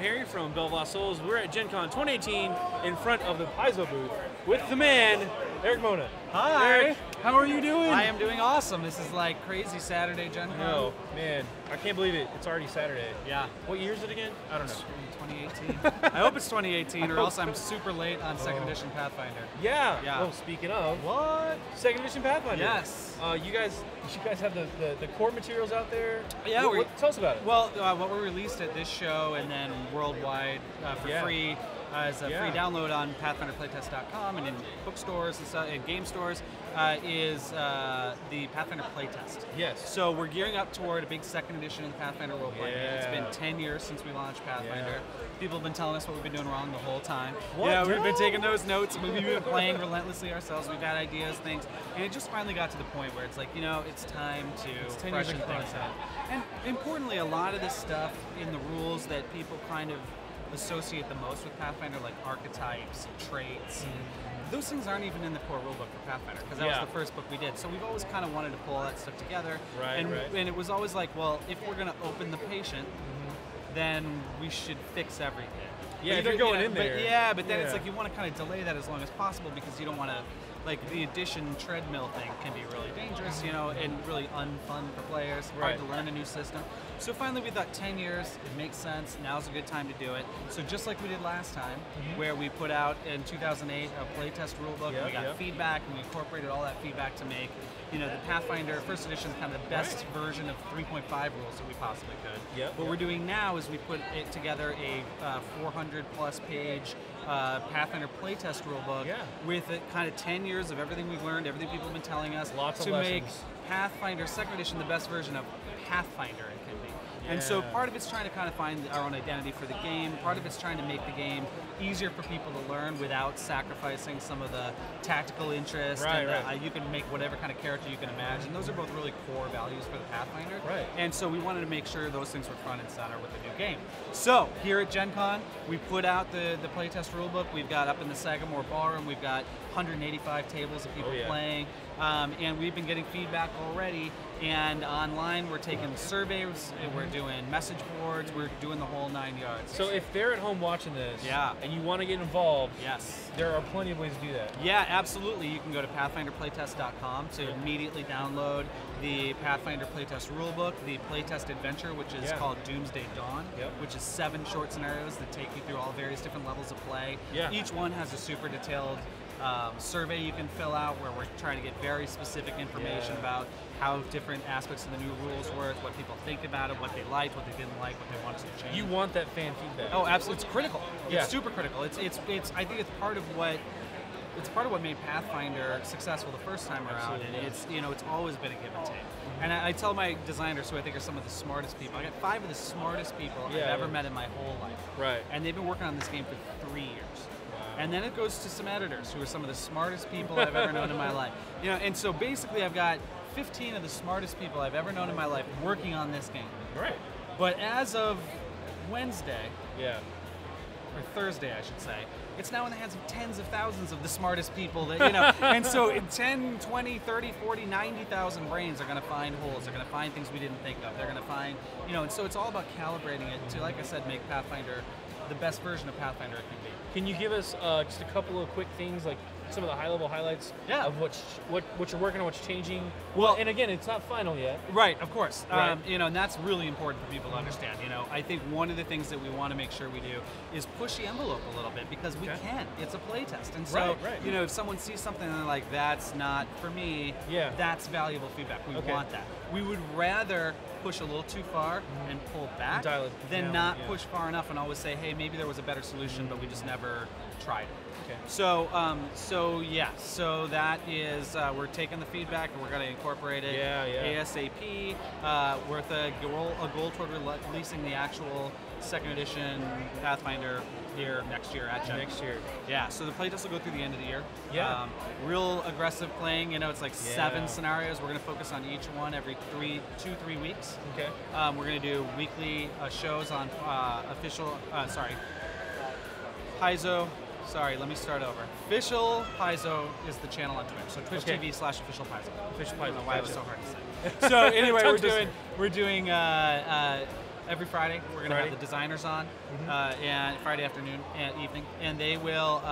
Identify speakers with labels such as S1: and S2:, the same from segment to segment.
S1: Harry from BoLS Souls. We're at Gencon 2018 in front of the Paizo booth with the man, Erik Mona.
S2: Hi.
S1: Eric, how are you doing?
S2: I am doing awesome. This is like crazy Saturday Gencon.
S1: No, man, I can't believe it. It's already Saturday.
S2: Yeah.
S1: What year is it again? I don't know.
S2: 2018. I hope it's 2018 or else I'm super late on second edition Pathfinder.
S1: Yeah.
S2: Yeah.
S1: Oh, speaking of.
S2: What?
S1: Second edition Pathfinder.
S2: Yes.
S1: You guys have the core materials out there?
S2: Yeah.
S1: Tell us about it.
S2: Well, what we released at this show and then worldwide for free as a free download on PathfinderPlaytest.com and in bookstores and stuff, and game stores is the Pathfinder playtest.
S1: Yes.
S2: So we're gearing up toward a big second edition of the Pathfinder role-playing game. It's been 10 years since we launched Pathfinder. People have been telling us what we've been doing wrong the whole time.
S1: What?
S2: Yeah, we've been taking those notes. We've been playing relentlessly ourselves. We've had ideas, things, and it just finally got to the point where it's like, you know, it's time to freshen things up. And importantly, a lot of this stuff in the rules that people kind of associate the most with Pathfinder, like archetypes, traits, those things aren't even in the core rulebook for Pathfinder, because that was the first book we did. So we've always kind of wanted to pull all that stuff together. And it was always like, well, if we're going to open the patient, then we should fix everything.
S1: Yeah, you're going in there.
S2: But then it's like you want to kind of delay that as long as possible because you don't want to, like the addition treadmill thing can be really dangerous, you know, and really unfun for players, hard to learn a new system. So finally we thought 10 years, it makes sense, now's a good time to do it. So just like we did last time, where we put out in 2008 a playtest rulebook, and we got feedback, and we incorporated all that feedback to make, you know, the Pathfinder first edition is kind of the best version of 3.5 rules that we possibly could. What we're doing now is we put it together a 400 plus page Pathfinder playtest rulebook with kind of 10 years of everything we've learned, everything people have been telling us, to make Pathfinder second edition the best version of Pathfinder it can be. And so part of it's trying to kind of find our own identity for the game, part of it's trying to make the game easier for people to learn without sacrificing some of the tactical interest. You can make whatever kind of character you can imagine. Those are both really core values for the Pathfinder. And so we wanted to make sure those things were front and center with the new game. So here at Gen Con, we put out the playtest rulebook. We've got up in the Sagamore Ballroom, we've got 185 tables of people playing. And we've been getting feedback already. And online, we're taking surveys, we're doing message boards, we're doing the whole 9 yards.
S1: So if they're at home watching this, and you want to get involved, there are plenty of ways to do that.
S2: Yeah, absolutely. You can go to PathfinderPlaytest.com to immediately download the Pathfinder Playtest Rulebook, the Playtest Adventure, which is called Doomsday Dawn, which is 7 short scenarios that take you through all various different levels of play. Each one has a super detailed survey you can fill out where we're trying to get very specific information about how different aspects of the new rules work, what people think about it, what they liked, what they didn't like, what they wanted to change.
S1: You want that fan feedback.
S2: Oh, absolutely. It's critical. It's super critical. It's I think it's part of what made Pathfinder successful the first time around. And it's, you know, it's always been a give and take. And I tell my designers, who I think are some of the smartest people, I got 5 of the smartest people I've ever met in my whole life. And they've been working on this game for 3 years. And then it goes to some editors who are some of the smartest people I've ever known in my life. You know, and so basically I've got 15 of the smartest people I've ever known in my life working on this game. But as of Wednesday, or Thursday I should say, it's now in the hands of tens of thousands of the smartest people that, you know, and so 10, 20, 30, 40, 90,000 brains are going to find holes, they're going to find things we didn't think of, they're going to find, you know, and so it's all about calibrating it to, like I said, make Pathfinder the best version of Pathfinder it can be.
S1: Can you give us just a couple of quick things, like some of the high-level highlights of what you're working on, what's changing? Well, and again, it's not final yet.
S2: Right, of course. You know, and that's really important for people to understand. You know, I think one of the things that we want to make sure we do is push the envelope a little bit because we can. It's a playtest, and so you know, if someone sees something and they're like, "That's not for me," that's valuable feedback. We want that. We would rather push a little too far and pull back than not push far enough and always say, "Hey, maybe there was a better solution, but we just never tried it." So, so that is, we're taking the feedback and we're going to incorporate it ASAP. With a goal toward releasing the actual second edition Pathfinder here next year at Gen. Yeah, so the playtest will go through the end of the year. Real aggressive playing, you know, it's like 7 scenarios. We're going to focus on each one every 2-3 weeks. We're going to do weekly shows on Paizo. Sorry, let me start over. Official Paizo is the channel on Twitch. So Twitch.tv/official Paizo. Official Paizo. I don't know why it was so hard to say. So anyway, we're doing every Friday we're going to have the designers on, and Friday afternoon and evening, and they will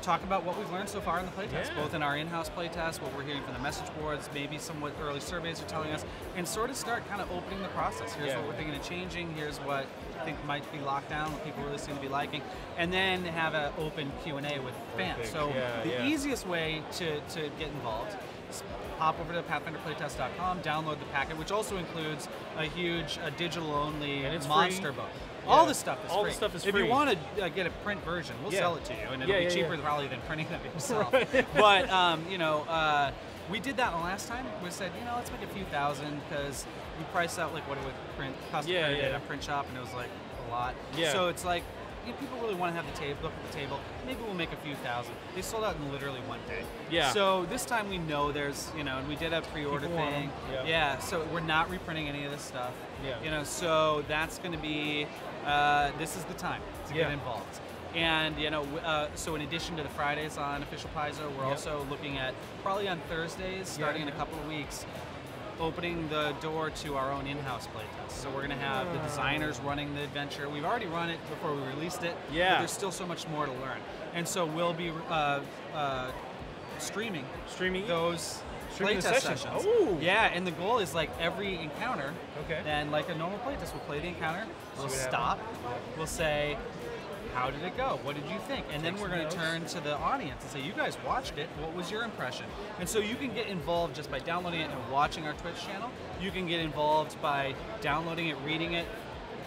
S2: talk about what we've learned so far in the playtest, both in our in-house playtest, what we're hearing from the message boards, maybe some what early surveys are telling us, and sort of start kind of opening the process. Here's what we're thinking of changing, here's what I think might be locked down, what people really seem to be liking, and then have an open Q&A with fans. So the easiest way to get involved is hop over to PathfinderPlaytest.com, download the packet, which also includes a huge digital-only monster book. All this stuff is free.
S1: All the stuff is free.
S2: If you want to get a print version, we'll sell it to you, and it'll be cheaper probably than printing it yourself. But you know, we did that the last time. We said, you know, let's make a few thousand because we priced out like what it would cost to print at a print shop, and it was like a lot. So it's like, if people really want to have the table, look at the table, maybe we'll make a few thousand. They sold out in literally one day. So this time we know there's, you know, and we did a pre-order thing. So we're not reprinting any of this stuff. You know, so that's going to be, this is the time to get involved. And, you know, so in addition to the Fridays on Official Paizo, we're also looking at, probably on Thursdays, starting in a couple of weeks, opening the door to our own in-house playtest. So we're going to have the designers running the adventure. We've already run it before we released it, but there's still so much more to learn. And so we'll be streaming those playtest sessions. And the goal is like every encounter, then like a normal playtest, we'll play the encounter, we'll stop, we'll say, how did it go? What did you think? And then we're going to turn to the audience and say, you guys watched it, what was your impression? And so you can get involved just by downloading it and watching our Twitch channel. You can get involved by downloading it, reading it,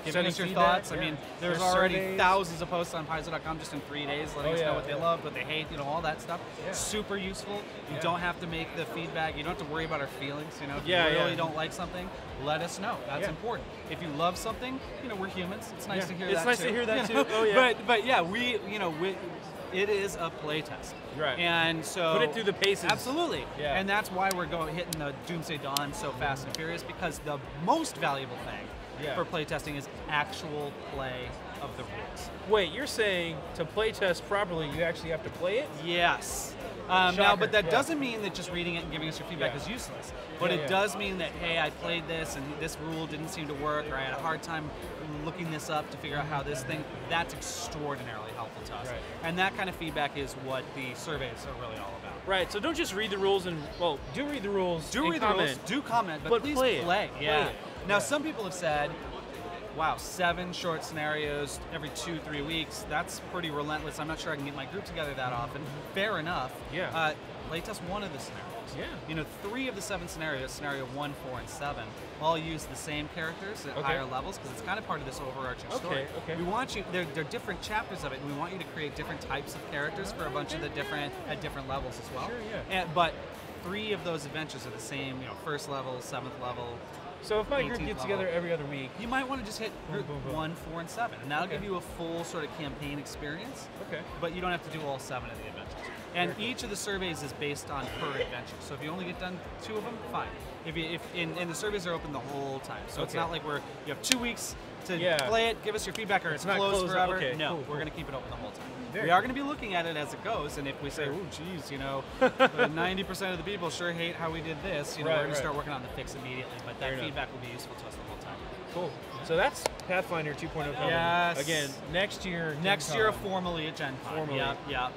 S2: giving us your thoughts. I mean, there's already thousands of posts on Paizo.com just in 3 days letting us know what they loved, what they hate, you know, all that stuff. Super useful. You don't have to make the feedback. You don't have to worry about our feelings. You know, if you really don't like something, let us know. That's important. If you love something, you know, we're humans. It's nice to hear that too.
S1: It's nice to hear that too.
S2: But yeah, it is a playtest. And so
S1: put it through the paces.
S2: Absolutely. And that's why we're hitting the Doomsday Dawn so fast and furious, because the most valuable thing for playtesting is actual play of the rules.
S1: Wait, you're saying to playtest properly, you actually have to play it?
S2: Yes. Now, but that doesn't mean that just reading it and giving us your feedback is useless. But it does mean that, hey, I played this and this rule didn't seem to work, or I had a hard time looking this up to figure out how this thing, that's extraordinarily helpful to us. And that kind of feedback is what the surveys are really all about.
S1: Right, so don't just read the rules and, well, do read the rules, do comment,
S2: but please play.
S1: Play it.
S2: Now, some people have said, wow, 7 short scenarios every 2-3 weeks, that's pretty relentless. I'm not sure I can get my group together that often. Fair enough. Playtest 1 of the scenarios. You know, 3 of the 7 scenarios, scenario 1, 4, and 7, all use the same characters at higher levels, because it's kind of part of this overarching story. We want you, they're different chapters of it, and we want you to create different types of characters for a bunch of the different levels as well. But 3 of those adventures are the same, you know, 1st level, 7th level.
S1: So if my group gets together every other week,
S2: you might want to just hit group 1, 4, and 7, and that'll give you a full sort of campaign experience. But you don't have to do all 7 of the adventures. And each of the surveys is based on per adventure. So if you only get done 2 of them, fine. And the surveys are open the whole time. So it's not like you have 2 weeks to play it, give us your feedback, or it's closed forever. No, we're going to keep it open the whole time. We are going to be looking at it as it goes, and if we say, oh, geez, you know, 90% of the people sure hate how we did this, you know, we're going to start working on the fix immediately. But that feedback will be useful to us the whole time.
S1: Cool. So that's Pathfinder 2.0 coming. Again, next year.
S2: Next year, formally at Gencon.
S1: Formally.
S2: Yep.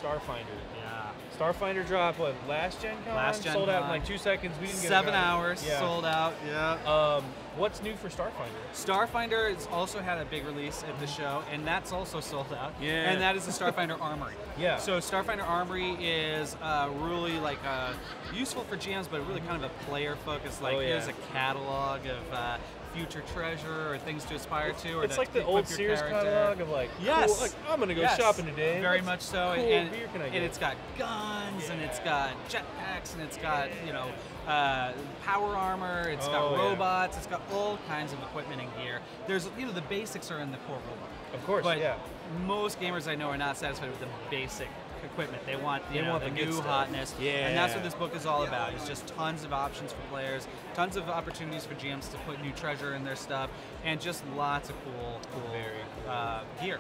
S1: Starfinder. Starfinder dropped, what, last Gencon?
S2: Last Gencon.
S1: Sold out in like 2 seconds. We didn't get
S2: 7 hours, sold out.
S1: What's new for Starfinder?
S2: Starfinder has also had a big release at the show, and that's also sold out. And that is the Starfinder Armory. So Starfinder Armory is really like useful for GMs, but really kind of a player focus. Like here's a catalog of future treasure or things to aspire to. Or
S1: it's like the old Sears catalog of like, cool, like I'm gonna go shopping today.
S2: Very much so.
S1: Cool
S2: and
S1: beer can I get?
S2: And it's got guns, and it's got jetpacks, and it's got, you know, power armor, it's got robots, it's got all kinds of equipment and gear. There's, you know, the basics are in the core rulebook.
S1: Of course,
S2: but most gamers I know are not satisfied with the basic equipment. They want, the new hotness. And that's what this book is all about. It's just tons of options for players, tons of opportunities for GMs to put new treasure in their stuff, and just lots of cool gear.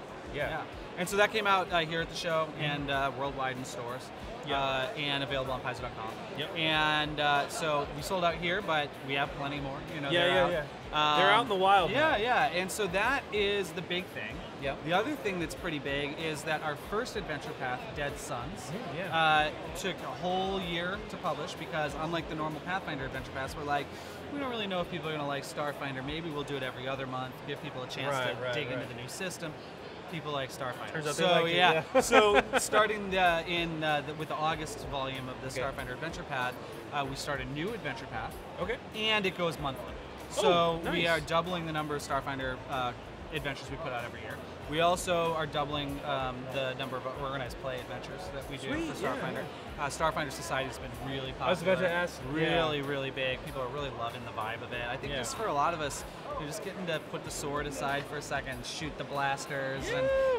S2: And so that came out here at the show and worldwide in stores. And available on Paizo.com. And so we sold out here, but we have plenty more. You know,
S1: They're out in the wild now.
S2: Yeah, and so that is the big thing.
S1: Yep.
S2: The other thing that's pretty big is that our first adventure path, Dead Suns, took a whole year to publish because unlike the normal Pathfinder adventure paths, we're like, we don't really know if people are going to like Starfinder. Maybe we'll do it every other month, give people a chance to dig into the new system. People like Starfinder.
S1: Turns out
S2: so
S1: they like it,
S2: so starting with the August volume of the Starfinder adventure path, we start a new adventure path.
S1: Okay.
S2: And it goes monthly. So we are doubling the number of Starfinder adventures we put out every year. We also are doubling the number of organized play adventures that we do for Starfinder. Starfinder Society has been really popular.
S1: I was about to ask.
S2: Really big. People are really loving the vibe of it. I think just for a lot of us, you're just getting to put the sword aside for a second, shoot the blasters,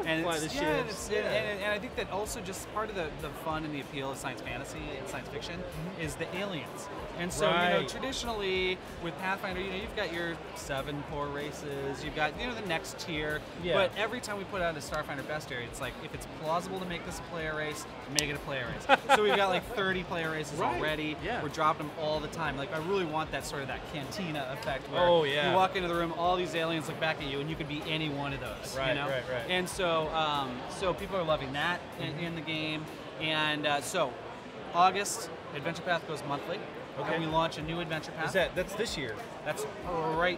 S2: and
S1: fly the ships.
S2: And I think that also just part of the fun and the appeal of science fantasy and science fiction is the aliens. And so, traditionally with Pathfinder, you've got your 7 core races, you've got, the next tier, but every time we put out a Starfinder bestiary, it's like, if it's plausible to make this a player race, make it a player race. So we've got like 30 player races already. Yeah. We're dropping them all the time. Like, I really want that sort of that cantina effect where you walk into the room, all these aliens look back at you, and you could be any one of those.
S1: Right.
S2: And so, so people are loving that in the game. And so, August, Adventure Path goes monthly. Okay. And we launch a new adventure path.
S1: That's this year?
S2: That's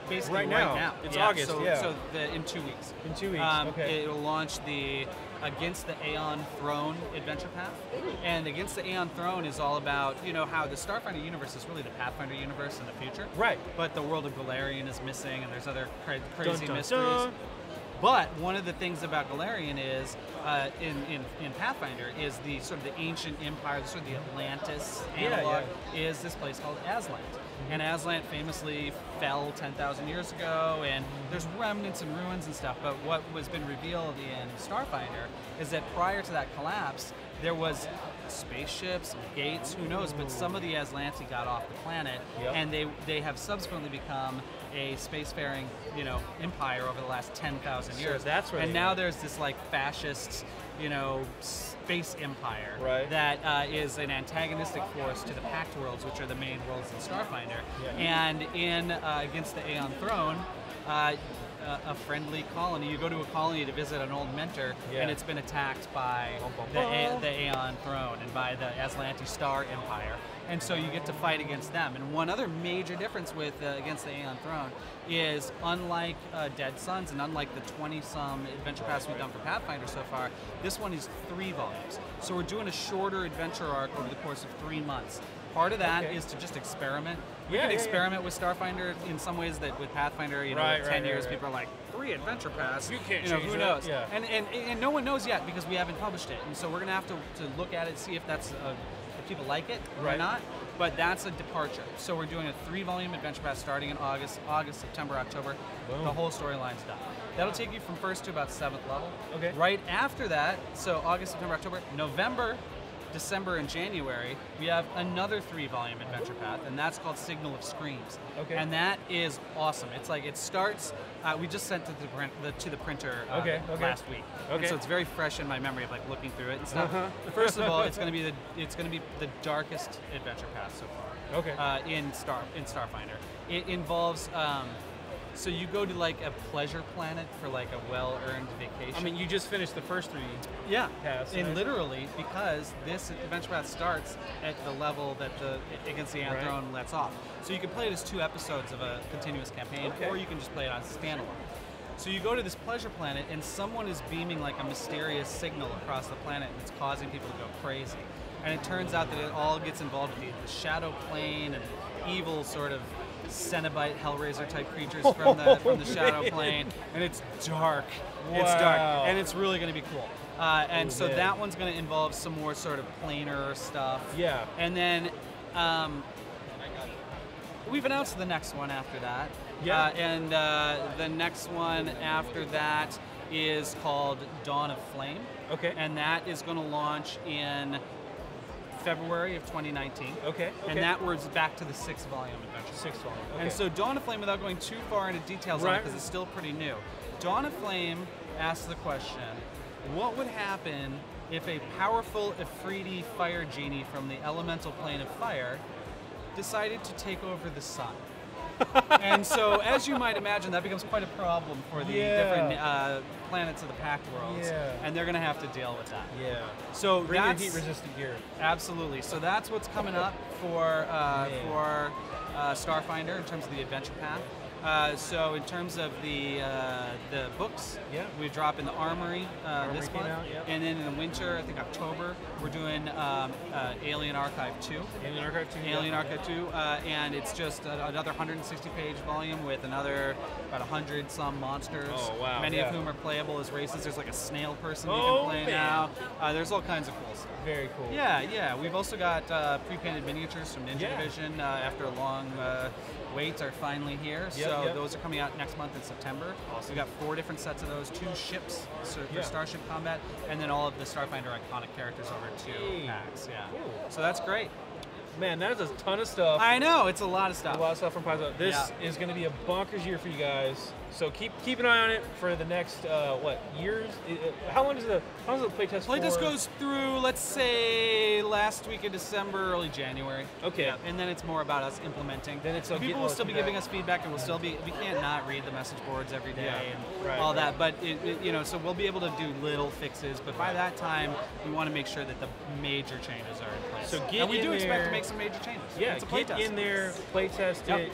S2: basically right
S1: now. It's August,
S2: So in 2 weeks.
S1: In 2 weeks,
S2: it will launch the Against the Aeon Throne adventure path. And Against the Aeon Throne is all about, how the Starfinder universe is really the Pathfinder universe in the future.
S1: Right.
S2: But the world of Galarian is missing, and there's other crazy mysteries. But one of the things about Galarian is, in Pathfinder, is the sort of the ancient empire, sort of the Atlantis analog, is this place called Aslan. And Aslan famously fell 10,000 years ago, and there's remnants and ruins and stuff, but what was been revealed in Starfinder is that prior to that collapse, there was spaceships, gates, who knows, but some of the Aslanti got off the planet, and they have subsequently become a spacefaring, empire over the last 10,000 years.
S1: That's right.
S2: And now there's this like fascist, space empire that is an antagonistic force to the Pact Worlds, which are the main worlds in Starfinder. And in Against the Aeon Throne, a friendly colony. You go to a colony to visit an old mentor, and it's been attacked by the Aeon Throne and by the Aslanti Star Empire. And so you get to fight against them. And one other major difference with Against the Aeon Throne is, unlike Dead Suns and unlike the 20-some adventure paths we've done for Pathfinder so far, this one is 3 volumes. So we're doing a shorter adventure arc over the course of 3 months. Part of that is to just experiment. We can experiment with Starfinder in some ways that with Pathfinder, 10 years, people are like, 3 adventure paths.
S1: You can't change
S2: who knows?
S1: Yeah.
S2: And no one knows yet because we haven't published it. And so we're going to have to look at it, see if that's if people like it or not. But that's a departure. So we're doing a 3-volume adventure path starting in August, September, October. Boom. The whole storyline's done. That'll take you from 1st to about 7th level. Okay. Right after that, so August, September, October, November, December, and January, we have another 3-volume adventure path, and that's called Signal of Screams. Okay. And that is awesome. It's like, it starts, we just sent it to the printer last week. Okay. And so it's very fresh in my memory of like looking through it and stuff. First of all, it's going to be the darkest adventure path so far. Okay. In Starfinder. It involves so you go to like a pleasure planet for like a well-earned vacation.
S1: I mean, you just finished the first 3 paths.
S2: And literally, because this adventure path starts at the level that the Against the Aeon Throne lets off. So you can play it as 2 episodes of a continuous campaign, or you can just play it on standalone. So you go to this pleasure planet, and someone is beaming like a mysterious signal across the planet, and it's causing people to go crazy. And it turns out that it all gets involved with the shadow plane and evil sort of Cenobite Hellraiser type creatures from the shadow plane, and it's dark. Wow. It's dark, and it's really going to be cool. And so that one's going to involve some more sort of planar stuff. Yeah. And then we've announced the next one after that. Yeah. And the next one after that is called Dawn of Flame. Okay. And that is going to launch in February of 2019. Okay. And that was back to the 6th-volume adventure. 6th-volume. Okay. And so Dawn of Flame, without going too far into details on it, because it's still pretty new, Dawn of Flame asks the question, what would happen if a powerful Ifriti fire genie from the elemental plane of fire decided to take over the sun? And so, as you might imagine, that becomes quite a problem for the different planets of the Pact worlds.
S1: Yeah.
S2: And they're going to have to deal with that.
S1: Yeah.
S2: So
S1: Bring
S2: that's
S1: your heat-resistant gear.
S2: Absolutely. So that's what's coming up for Starfinder in terms of the adventure path. So in terms of the books, we drop in the Armory this month, and then in the winter, I think October, we're doing Alien Archive 2.
S1: Alien Archive 2.
S2: Alien Archive 2, and it's just another 160-page volume with another about 100-some monsters.
S1: Oh, wow.
S2: Many of whom are playable as races. There's like a snail person you can play now. There's all kinds of cool stuff.
S1: Very cool.
S2: Yeah. We've also got pre-painted miniatures from Ninja Division after a long wait are finally here. So those are coming out next month in September. Awesome. We've got 4 different sets of those, 2 ships for Starship combat, and then all of the Starfinder iconic characters over 2 packs. Yeah.
S1: Cool.
S2: So that's great.
S1: Man, that is a ton of stuff.
S2: I know, it's a lot of stuff.
S1: A lot of stuff from Paizo. This is going to be a bonkers year for you guys. So keep an eye on it for the next years? How long does the playtest for?
S2: Playtest goes through, let's say, last week of December, early January.
S1: Okay.
S2: Yeah. And then it's more about us implementing.
S1: Then it's
S2: people will still be giving us feedback, and we'll still be. We can't not read the message boards every day and all that. But so we'll be able to do little fixes. But by that time, we want to make sure that the major changes are in place.
S1: So
S2: and we do expect to make some major changes.
S1: Yeah,
S2: it's a
S1: get in there, playtest it,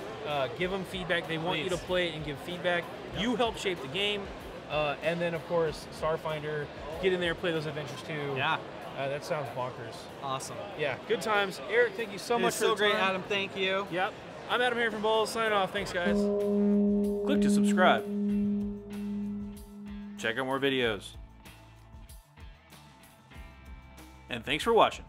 S1: give them feedback. They want you to play it and give feedback. You help shape the game, and then of course Starfinder. Get in there, play those adventures too.
S2: Yeah.
S1: That sounds bonkers.
S2: Awesome.
S1: Yeah, good times. Eric, thank you so much for the time.
S2: So great, Adam. Thank you.
S1: Yep. I'm AdamHarry from BoLS, signing off. Thanks, guys.
S3: Click to subscribe. Check out more videos. And thanks for watching.